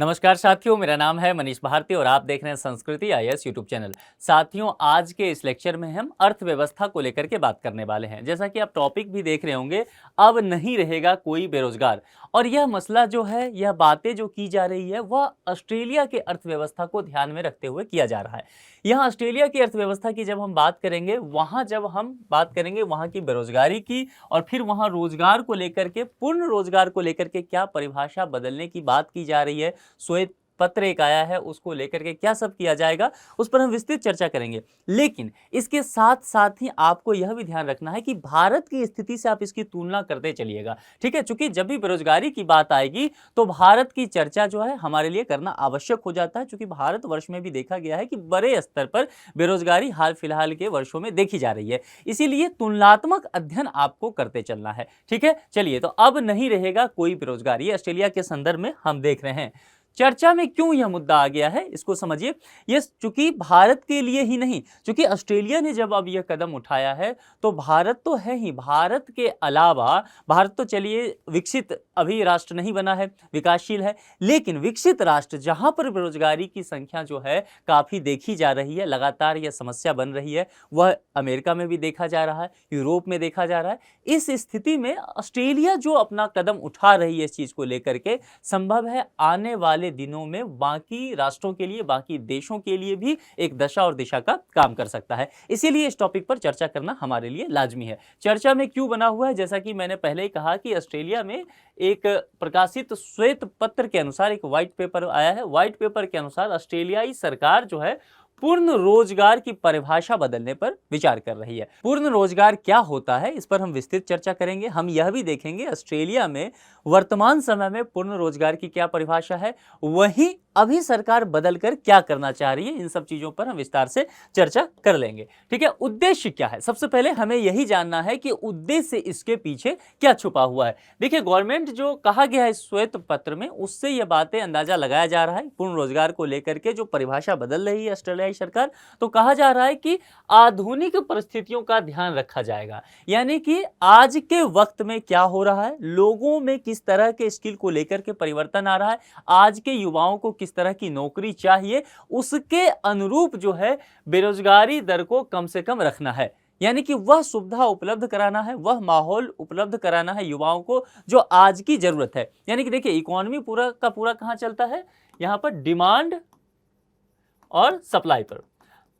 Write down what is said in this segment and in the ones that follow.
नमस्कार साथियों, मेरा नाम है मनीष भारती और आप देख रहे हैं संस्कृति आईएएस यूट्यूब चैनल। साथियों, आज के इस लेक्चर में हम अर्थव्यवस्था को लेकर के बात करने वाले हैं। जैसा कि आप टॉपिक भी देख रहे होंगे, अब नहीं रहेगा कोई बेरोजगार। और यह मसला जो है, यह बातें जो की जा रही है, वह ऑस्ट्रेलिया के अर्थव्यवस्था को ध्यान में रखते हुए किया जा रहा है। यहाँ ऑस्ट्रेलिया की अर्थव्यवस्था की जब हम बात करेंगे, वहाँ जब हम बात करेंगे वहाँ की बेरोजगारी की, और फिर वहाँ रोजगार को लेकर के, पूर्ण रोजगार को लेकर के क्या परिभाषा बदलने की बात की जा रही है, श्वेत पत्र एक आया है, उसको लेकर के क्या सब किया जाएगा, उस पर हम विस्तृत चर्चा करेंगे। लेकिन इसके साथ साथ ही आपको यह भी ध्यान रखना है कि भारत की स्थिति से आप इसकी तुलना करते चलिएगा, ठीक है। चूंकि जब भी बेरोजगारी की बात आएगी तो भारत की चर्चा जो है हमारे लिए करना आवश्यक हो जाता है, क्योंकि भारतवर्ष में भी देखा गया है कि बड़े स्तर पर बेरोजगारी हाल फिलहाल के वर्षों में देखी जा रही है। इसीलिए तुलनात्मक अध्ययन आपको करते चलना है, ठीक है। चलिए, तो अब नहीं रहेगा कोई बेरोजगार, ये ऑस्ट्रेलिया के संदर्भ में हम देख रहे हैं। चर्चा में क्यों यह मुद्दा आ गया है, इसको समझिए। ये चूंकि भारत के लिए ही नहीं, चूंकि ऑस्ट्रेलिया ने जब अब यह कदम उठाया है तो भारत तो है ही, भारत के अलावा भारत तो चलिए विकसित अभी राष्ट्र नहीं बना है, विकासशील है, लेकिन विकसित राष्ट्र जहां पर बेरोजगारी की संख्या जो है काफी देखी जा रही है, लगातार यह समस्या बन रही है, वह अमेरिका में भी देखा जा रहा है, यूरोप में देखा जा रहा है। इस स्थिति में ऑस्ट्रेलिया जो अपना कदम उठा रही है इस चीज को लेकर के, संभव है आने वाले दिनों में बाकी राष्ट्रों के लिए, बाकी देशों के लिए भी एक दशा और दिशा का काम कर सकता है। इसीलिए इस टॉपिक पर चर्चा करना हमारे लिए लाजमी है। चर्चा में क्यों बना हुआ है, जैसा कि मैंने पहले ही कहा कि ऑस्ट्रेलिया में एक प्रकाशित श्वेत पत्र के अनुसार एक व्हाइट पेपर आया है। व्हाइट पेपर के अनुसार ऑस्ट्रेलियाई सरकार जो है पूर्ण रोजगार की परिभाषा बदलने पर विचार कर रही है। पूर्ण रोजगार क्या होता है, इस पर हम विस्तृत चर्चा करेंगे। हम यह भी देखेंगे ऑस्ट्रेलिया में वर्तमान समय में पूर्ण रोजगार की क्या परिभाषा है, वहीं अभी सरकार बदलकर क्या करना चाह रही है, इन सब चीजों पर हम विस्तार से चर्चा कर लेंगे, ठीक है। उद्देश्य क्या है, सबसे पहले हमें यही जानना है कि उद्देश्य इसके पीछे क्या छुपा हुआ है। देखिए, गवर्नमेंट जो कहा गया है श्वेत पत्र में, उससे यह बातें अंदाजा लगाया जा रहा है। पूर्ण रोजगार को लेकर के जो परिभाषा बदल रही है ऑस्ट्रेलियाई सरकार, तो कहा जा रहा है कि आधुनिक परिस्थितियों का ध्यान रखा जाएगा। यानी कि आज के वक्त में क्या हो रहा है, लोगों में किस तरह के स्किल को लेकर के परिवर्तन आ रहा है, आज के युवाओं को किस तरह की नौकरी चाहिए, उसके अनुरूप जो है बेरोजगारी दर को कम से कम रखना है। यानी कि वह सुविधा उपलब्ध कराना है, वह माहौल उपलब्ध कराना है युवाओं को जो आज की जरूरत है। यानी कि देखिए, इकोनॉमी पूरा का पूरा कहां चलता है, यहां पर डिमांड और सप्लाई पर।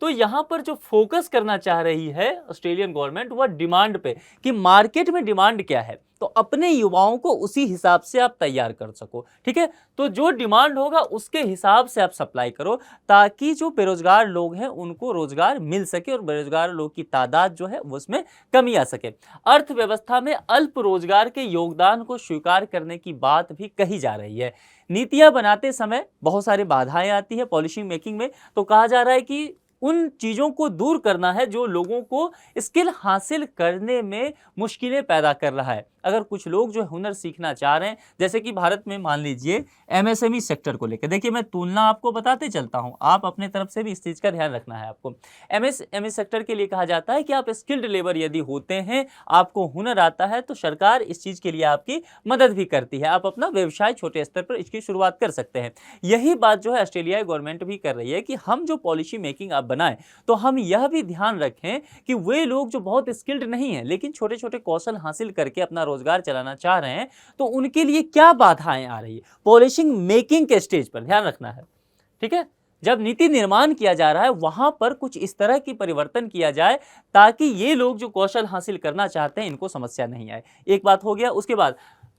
तो यहां पर जो फोकस करना चाह रही है ऑस्ट्रेलियन गवर्नमेंट, वह डिमांड पे, कि मार्केट में डिमांड क्या है, तो अपने युवाओं को उसी हिसाब से आप तैयार कर सको, ठीक है। तो जो डिमांड होगा उसके हिसाब से आप सप्लाई करो, ताकि जो बेरोजगार लोग हैं उनको रोजगार मिल सके और बेरोजगार लोग की तादाद जो है उसमें कमी आ सके। अर्थव्यवस्था में अल्प रोजगार के योगदान को स्वीकार करने की बात भी कही जा रही है। नीतियां बनाते समय बहुत सारी बाधाएं आती है पॉलिसी मेकिंग में, तो कहा जा रहा है कि उन चीजों को दूर करना है जो लोगों को स्किल हासिल करने में मुश्किलें पैदा कर रहा है। अगर कुछ लोग जो हुनर सीखना चाह रहे हैं, जैसे कि भारत में मान लीजिए एमएसएमई सेक्टर को लेकर, देखिए मैं तुलना आपको बताते चलता हूं, आप अपने तरफ से भी इस चीज का ध्यान रखना है आपको। एमएसएमई सेक्टर के लिए कहा जाता है कि आप स्किल्ड लेबर यदि होते हैं, आपको हुनर आता है, तो सरकार इस चीज के लिए आपकी मदद भी करती है, आप अपना व्यवसाय छोटे स्तर पर इसकी शुरुआत कर सकते हैं। यही बात जो है ऑस्ट्रेलियाई गवर्नमेंट भी कर रही है कि हम जो पॉलिसी मेकिंग आप बनाएं, तो हम यह भी ध्यान रखें कि वे लोग जो बहुत स्किल्ड नहीं है लेकिन छोटे छोटे कौशल हासिल करके अपना रोजगार चलाना चाह रहे हैं, तो उनके लिए क्या बाधाएं आ रही है, पॉलिसी मेकिंग के स्टेज पर ध्यान रखना है, ठीक है। जब नीति निर्माण किया जा रहा है, वहां पर कुछ इस तरह की परिवर्तन किया जाए ताकि ये लोग जो कौशल हासिल करना चाहते हैं इनको समस्या नहीं आए। एक बात हो गया। उसके बाद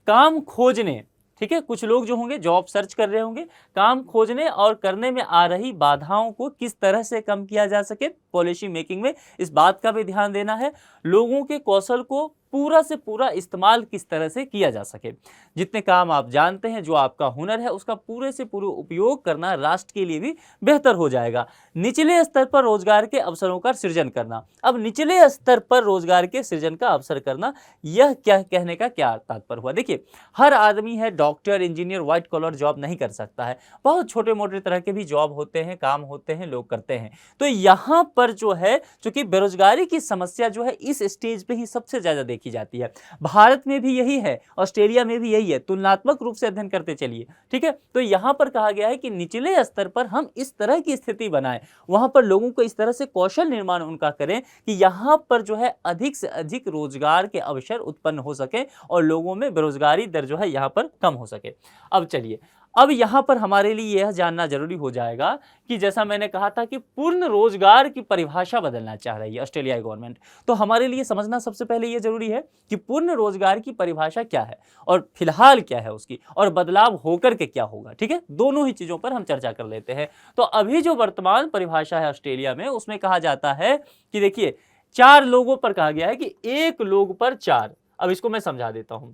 काम खोजने, ठीक है, कुछ लोग जो होंगे जॉब सर्च कर रहे होंगे, काम खोजने और करने में आ रही बाधाओं को किस तरह से कम किया जा सके, पॉलिसी मेकिंग में इस बात का भी ध्यान देना है। लोगों के कौशल को पूरा से पूरा इस्तेमाल किस तरह से किया जा सके, जितने काम आप जानते हैं, जो आपका हुनर है, उसका पूरे से पूरे उपयोग करना राष्ट्र के लिए भी बेहतर हो जाएगा। निचले स्तर पर रोजगार के अवसरों का सृजन करना। अब निचले स्तर पर रोजगार के सृजन का अवसर करना, यह क्या कहने का क्या तात्पर्य हुआ। देखिए, हर आदमी है doctor, engineer, white collar job नहीं कर सकता है, बहुत छोटे मोटे तरह के भी जॉब होते हैं, काम होते हैं, लोग करते हैं। तो यहाँ पर जो है, चूंकि बेरोजगारी की समस्या जो है इस स्टेज पे ही सबसे ज्यादा देखी देखी जाती है। भारत में भी यही है, ऑस्ट्रेलिया में भी यही है, तुलनात्मक रूप से अध्ययन करते चलिए, ठीक है। तो यहाँ पर कहा गया है कि निचले स्तर पर हम इस तरह की स्थिति बनाएं, वहां पर लोगों को इस तरह से कौशल निर्माण उनका करें कि यहाँ पर जो है अधिक से अधिक रोजगार के अवसर उत्पन्न हो सके और लोगों में बेरोजगारी दर जो है यहाँ पर कम हो सके। अब चलिए, अब यहाँ पर हमारे लिए यह जानना जरूरी हो जाएगा कि जैसा मैंने कहा था कि पूर्ण रोजगार की परिभाषा बदलना चाह रही है ऑस्ट्रेलिया गवर्नमेंट। तो हमारे लिए समझना सबसे पहले यह जरूरी है कि पूर्ण रोजगार की परिभाषा क्या है और फिलहाल क्या है उसकी, और बदलाव होकर के क्या होगा, ठीक है। दोनों ही चीजों पर हम चर्चा कर लेते हैं। तो अभी जो वर्तमान परिभाषा है ऑस्ट्रेलिया में, उसमें कहा जाता है कि देखिए 4 लोगों पर कहा गया है कि 1 लोग पर 4। अब इसको मैं समझा देता हूं,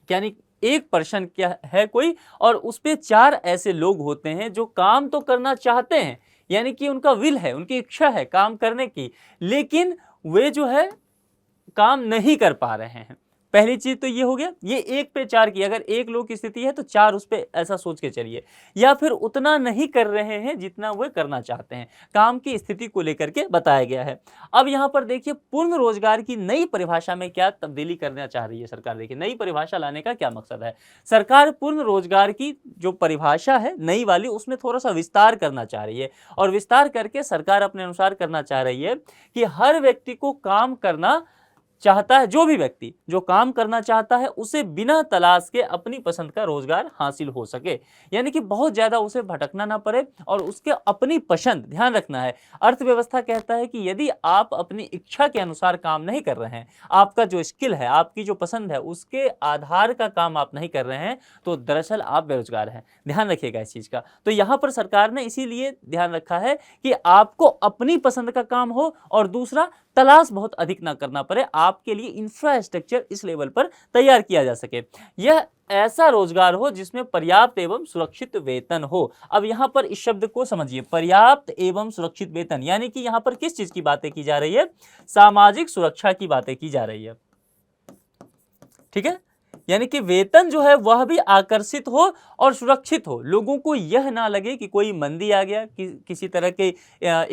यानी एक पर्सन क्या है कोई, और उस पे 4 ऐसे लोग होते हैं जो काम तो करना चाहते हैं, यानी कि उनका विल है, उनकी इच्छा है काम करने की, लेकिन वे जो है काम नहीं कर पा रहे हैं। पहली चीज तो ये हो गया, ये 1 पे 4 की, अगर 1 लोग की स्थिति है तो 4 उस पे, ऐसा सोच के चलिए। या फिर उतना नहीं कर रहे हैं जितना वे करना चाहते हैं, काम की स्थिति को लेकर के बताया गया है। अब यहाँ पर देखिए पूर्ण रोजगार की नई परिभाषा में क्या तब्दीली करना चाह रही है सरकार। देखिए नई परिभाषा लाने का क्या मकसद है, सरकार पूर्ण रोजगार की जो परिभाषा है नई वाली, उसमें थोड़ा सा विस्तार करना चाह रही है। और विस्तार करके सरकार अपने अनुसार करना चाह रही है कि हर व्यक्ति को काम करना चाहता है, जो भी व्यक्ति जो काम करना चाहता है उसे बिना तलाश के अपनी पसंद का रोजगार हासिल हो सके, यानी कि बहुत ज्यादा उसे भटकना ना पड़े और उसके अपनी पसंद, ध्यान रखना है, अर्थव्यवस्था कहता है कि यदि आप अपनी इच्छा के अनुसार काम नहीं कर रहे हैं, आपका जो स्किल है, आपकी जो पसंद है, उसके आधार का काम आप नहीं कर रहे हैं, तो दरअसल आप बेरोजगार हैं। ध्यान रखिएगा इस चीज का। तो यहां पर सरकार ने इसीलिए ध्यान रखा है कि आपको अपनी पसंद का काम हो और दूसरा तलाश बहुत अधिक ना करना पड़े, आपके लिए इंफ्रास्ट्रक्चर इस लेवल पर तैयार किया जा सके। यह ऐसा रोजगार हो जिसमें पर्याप्त एवं सुरक्षित वेतन हो। अब यहां पर इस शब्द को समझिए, पर्याप्त एवं सुरक्षित वेतन, यानी कि यहां पर किस चीज की बातें की जा रही है, सामाजिक सुरक्षा की बातें की जा रही है, ठीक है। यानी कि वेतन जो है वह भी आकर्षित हो और सुरक्षित हो, लोगों को यह ना लगे कि कोई मंदी आ गया, किसी तरह के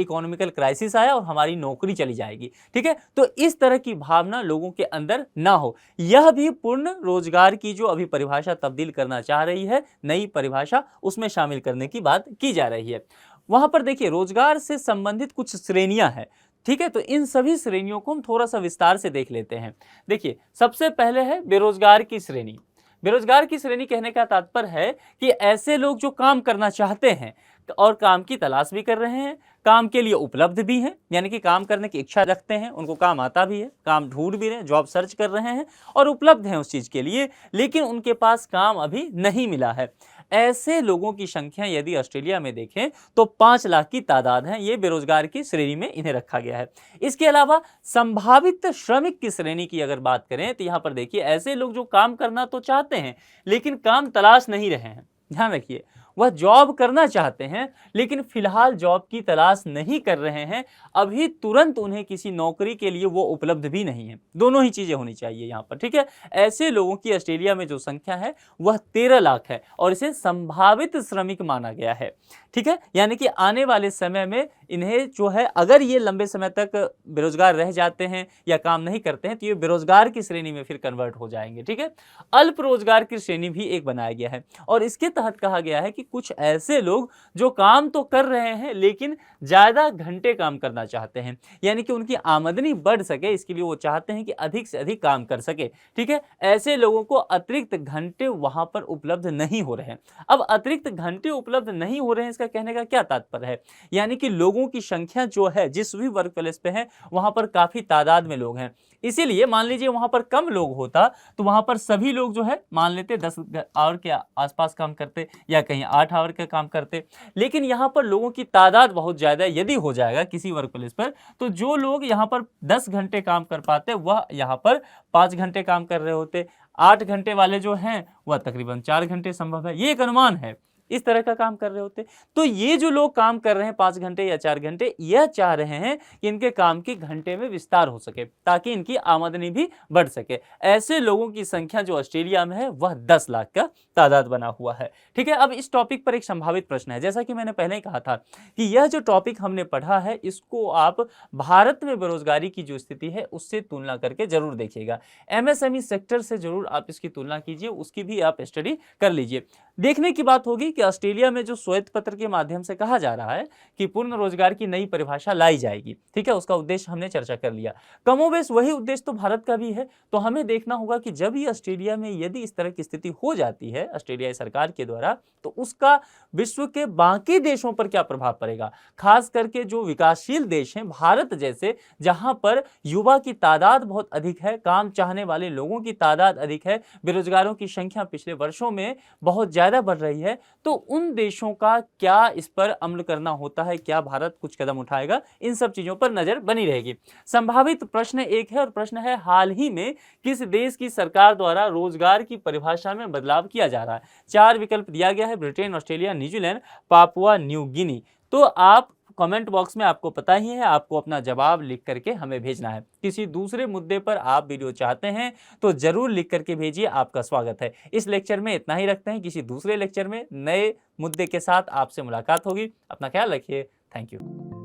इकोनॉमिकल क्राइसिस आया और हमारी नौकरी चली जाएगी, ठीक है। तो इस तरह की भावना लोगों के अंदर ना हो, यह भी पूर्ण रोजगार की जो अभी परिभाषा तब्दील करना चाह रही है, नई परिभाषा, उसमें शामिल करने की बात की जा रही है। वहां पर देखिए रोजगार से संबंधित कुछ श्रेणियां हैं, ठीक है। तो इन सभी श्रेणियों को हम थोड़ा सा विस्तार से देख लेते हैं। देखिए सबसे पहले है बेरोजगार की श्रेणी। बेरोजगार की श्रेणी कहने का तात्पर्य है कि ऐसे लोग जो काम करना चाहते हैं और काम की तलाश भी कर रहे हैं, काम के लिए उपलब्ध भी हैं, यानी कि काम करने की इच्छा रखते हैं, उनको काम आता भी है, काम ढूंढ भी रहे हैं, जॉब सर्च कर रहे हैं और उपलब्ध हैं उस चीज के लिए, लेकिन उनके पास काम अभी नहीं मिला है। ऐसे लोगों की संख्या यदि ऑस्ट्रेलिया में देखें तो 5 लाख की तादाद है, ये बेरोजगार की श्रेणी में इन्हें रखा गया है। इसके अलावा संभावित श्रमिक की श्रेणी की अगर बात करें तो यहां पर देखिए ऐसे लोग जो काम करना तो चाहते हैं लेकिन काम तलाश नहीं रहे हैं। ध्यान रखिए, वह जॉब करना चाहते हैं लेकिन फिलहाल जॉब की तलाश नहीं कर रहे हैं, अभी तुरंत उन्हें किसी नौकरी के लिए वो उपलब्ध भी नहीं है। दोनों ही चीजें होनी चाहिए यहाँ पर, ठीक है। ऐसे लोगों की ऑस्ट्रेलिया में जो संख्या है वह 13 लाख है और इसे संभावित श्रमिक माना गया है, ठीक है। यानी कि आने वाले समय में इन्हें जो है, अगर ये लंबे समय तक बेरोजगार रह जाते हैं या काम नहीं करते हैं तो ये बेरोजगार की श्रेणी में फिर कन्वर्ट हो जाएंगे, ठीक है। अल्प रोजगार की श्रेणी भी एक बनाया गया है और इसके तहत कहा गया है कि कुछ ऐसे लोग जो काम तो कर रहे हैं लेकिन ज्यादा घंटे काम करना चाहते हैं, यानी कि उनकी आमदनी बढ़ सके, इसके लिए वो चाहते हैं कि अधिक से अधिक काम कर सके, ठीक है। ऐसे लोगों को अतिरिक्त घंटे वहां पर उपलब्ध नहीं हो रहे हैं। अब अतिरिक्त घंटे उपलब्ध नहीं हो रहे हैं, इसका कहने का क्या तात्पर्य है, यानी कि लोगों की संख्या जो है जिस भी वर्क प्लेस पे है वहां पर काफी तादाद में लोग हैं, इसीलिए मान लीजिए वहां पर कम लोग होता तो वहां पर सभी लोग जो है मान लेते 10 आवर के आसपास काम करते या कहीं 8 आवर का काम करते, लेकिन यहाँ पर लोगों की तादाद बहुत ज्यादा यदि हो जाएगा किसी वर्क प्लेस पर, तो जो लोग यहाँ पर 10 घंटे काम कर पाते वह यहाँ पर 5 घंटे काम कर रहे होते, 8 घंटे वाले जो हैं वह तकरीबन 4 घंटे संभव है, ये एक अनुमान है। इस तरह का काम कर रहे होते। तो ये जो लोग काम कर रहे हैं 5 घंटे या 4 घंटे, यह चाह रहे हैं कि इनके काम के घंटे में विस्तार हो सके ताकि इनकी आमदनी भी बढ़ सके। ऐसे लोगों की संख्या जो ऑस्ट्रेलिया में है वह 10 लाख का तादाद बना हुआ है। ठीक है, अब इस टॉपिक पर एक संभावित प्रश्न है। जैसा कि मैंने पहले ही कहा था कि यह जो टॉपिक हमने पढ़ा है इसको आप भारत में बेरोजगारी की जो स्थिति है उससे तुलना करके जरूर देखिएगा। एमएसएमई सेक्टर से जरूर आप इसकी तुलना कीजिए, उसकी भी आप स्टडी कर लीजिए। देखने की बात होगी कि ऑस्ट्रेलिया में जो श्वेत पत्र के माध्यम से कहा जा रहा है कि पूर्ण रोजगार की नई परिभाषा लाई जाएगी, ठीक है, उसका उद्देश्य हमने चर्चा कर लिया। कमोबेश वही उद्देश्य तो भारत का भी है। तो हमें देखना होगा कि जब ये ऑस्ट्रेलिया में यदि इस तरह की स्थिति हो जाती है ऑस्ट्रेलियाई सरकार के द्वारा, तो उसका विश्व के बाकी देशों पर क्या प्रभाव पड़ेगा। खास करके जो विकासशील देश हैं भारत जैसे, जहां पर युवा की तादाद बहुत अधिक है, काम चाहने वाले लोगों की तादाद अधिक है, बेरोजगारों की संख्या पिछले वर्षों में बहुत ज्यादा बढ़ रही है, तो उन देशों का क्या इस पर अमल करना होता है, क्या भारत कुछ कदम उठाएगा, इन सब चीजों पर नजर बनी रहेगी। संभावित प्रश्न एक है और प्रश्न है हाल ही में किस देश की सरकार द्वारा रोजगार की परिभाषा में बदलाव किया जा रहा है। 4 विकल्प दिया गया है, Britain, Australia, New Zealand, Papua New Guinea. तो आप कमेंट बॉक्स में, आपको पता ही है, आपको अपना जवाब लिख करके हमें भेजना है। किसी दूसरे मुद्दे पर आप वीडियो चाहते हैं तो जरूर लिख करके भेजिए, आपका स्वागत है। इस लेक्चर में इतना ही रखते हैं, किसी दूसरे लेक्चर में नए मुद्दे के साथ आपसे मुलाकात होगी। अपना ख्याल रखिए। Thank you.